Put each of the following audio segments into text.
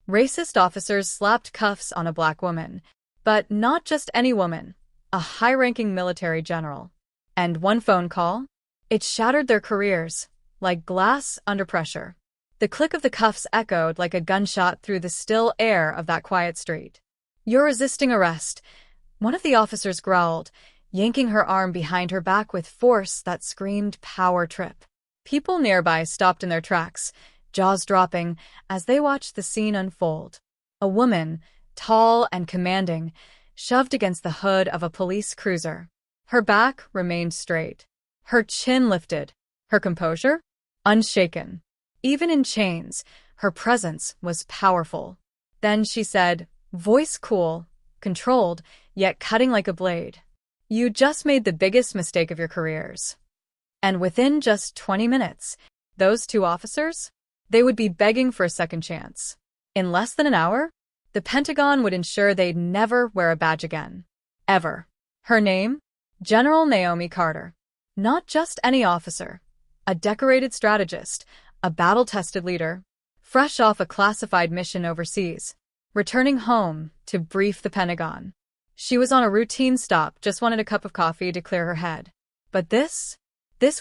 Racist officers slapped cuffs on a black woman. But not just any woman, a high-ranking military general. And one phone call? It shattered their careers, like glass under pressure. The click of the cuffs echoed like a gunshot through the still air of that quiet street. "You're resisting arrest," one of the officers growled, yanking her arm behind her back with force that screamed power trip. People nearby stopped in their tracks, jaws dropping, as they watched the scene unfold. A woman, tall and commanding, shoved against the hood of a police cruiser. Her back remained straight. Her chin lifted. Her composure? Unshaken. Even in chains, her presence was powerful. Then she said, voice cool, controlled, yet cutting like a blade, "You just made the biggest mistake of your careers." And within just 20 minutes, those two officers? They would be begging for a second chance. In less than an hour, the Pentagon would ensure they'd never wear a badge again. Ever. Her name? General Naomi Carter. Not just any officer. A decorated strategist, a battle-tested leader, fresh off a classified mission overseas, returning home to brief the Pentagon. She was on a routine stop, just wanted a cup of coffee to clear her head. But this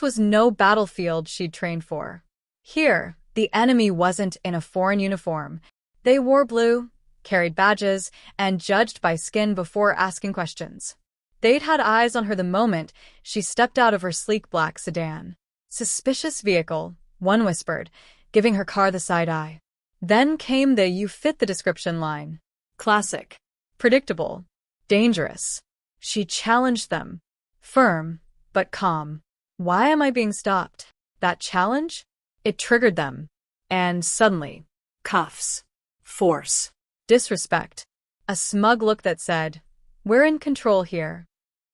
was no battlefield she'd trained for. Here, the enemy wasn't in a foreign uniform. They wore blue, carried badges, and judged by skin before asking questions. They'd had eyes on her the moment she stepped out of her sleek black sedan. "Suspicious vehicle," one whispered, giving her car the side eye. Then came the "you fit the description" line. Classic. Predictable. Dangerous. She challenged them. Firm, but calm. "Why am I being stopped?" That challenge? It triggered them. And suddenly, cuffs. Force. Disrespect. A smug look that said, "We're in control here."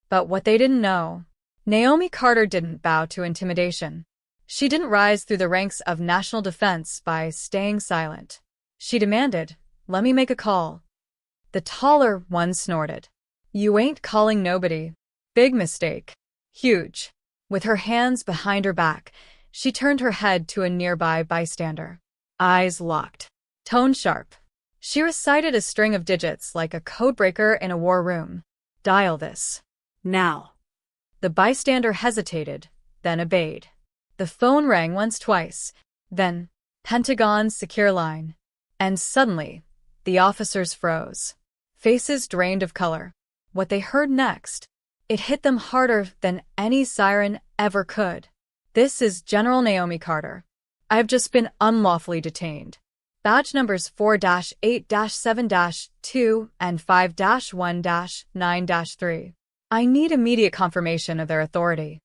But what they didn't know, Naomi Carter didn't bow to intimidation. She didn't rise through the ranks of national defense by staying silent. She demanded, "Let me make a call." The taller one snorted. "You ain't calling nobody." Big mistake. Huge. With her hands behind her back, she turned her head to a nearby bystander. Eyes locked. Tone sharp. She recited a string of digits like a codebreaker in a war room. "Dial this. Now." The bystander hesitated, then obeyed. The phone rang once, twice, then Pentagon's secure line. And suddenly, the officers froze. Faces drained of color. What they heard next, it hit them harder than any siren ever could. "This is General Naomi Carter. I've just been unlawfully detained. Badge numbers 4-8-7-2 and 5-1-9-3. I need immediate confirmation of their authority."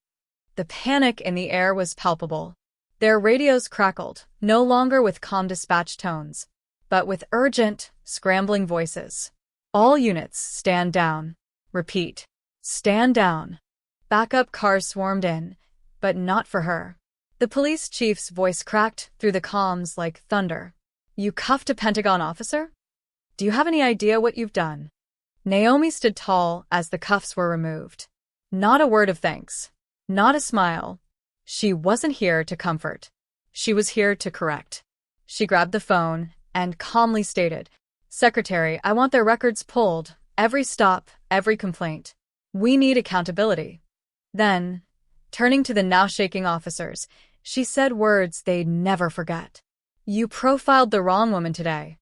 The panic in the air was palpable. Their radios crackled, no longer with calm dispatch tones, but with urgent, scrambling voices. "All units, stand down. Repeat. Stand down." Backup cars swarmed in, but not for her. The police chief's voice cracked through the comms like thunder. "You cuffed a Pentagon officer? Do you have any idea what you've done?" Naomi stood tall as the cuffs were removed. Not a word of thanks. Not a smile. She wasn't here to comfort. She was here to correct. She grabbed the phone and calmly stated, "Secretary, I want their records pulled. Every stop, every complaint. We need accountability." Then, turning to the now shaking officers, she said words they'd never forget. "You profiled the wrong woman today."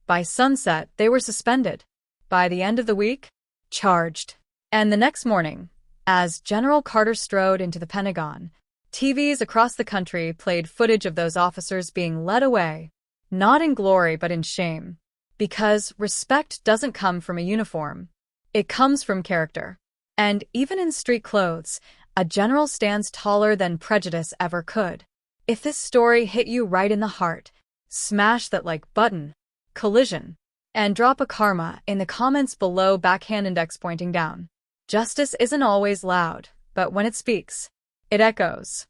By sunset, they were suspended. By the end of the week, charged. And the next morning, as General Carter strode into the Pentagon, TVs across the country played footage of those officers being led away, not in glory but in shame. Because respect doesn't come from a uniform. It comes from character. And even in street clothes, a general stands taller than prejudice ever could. If this story hit you right in the heart, smash that like button, collision, and drop a karma in the comments below, backhand index pointing down. Justice isn't always loud, but when it speaks, it echoes.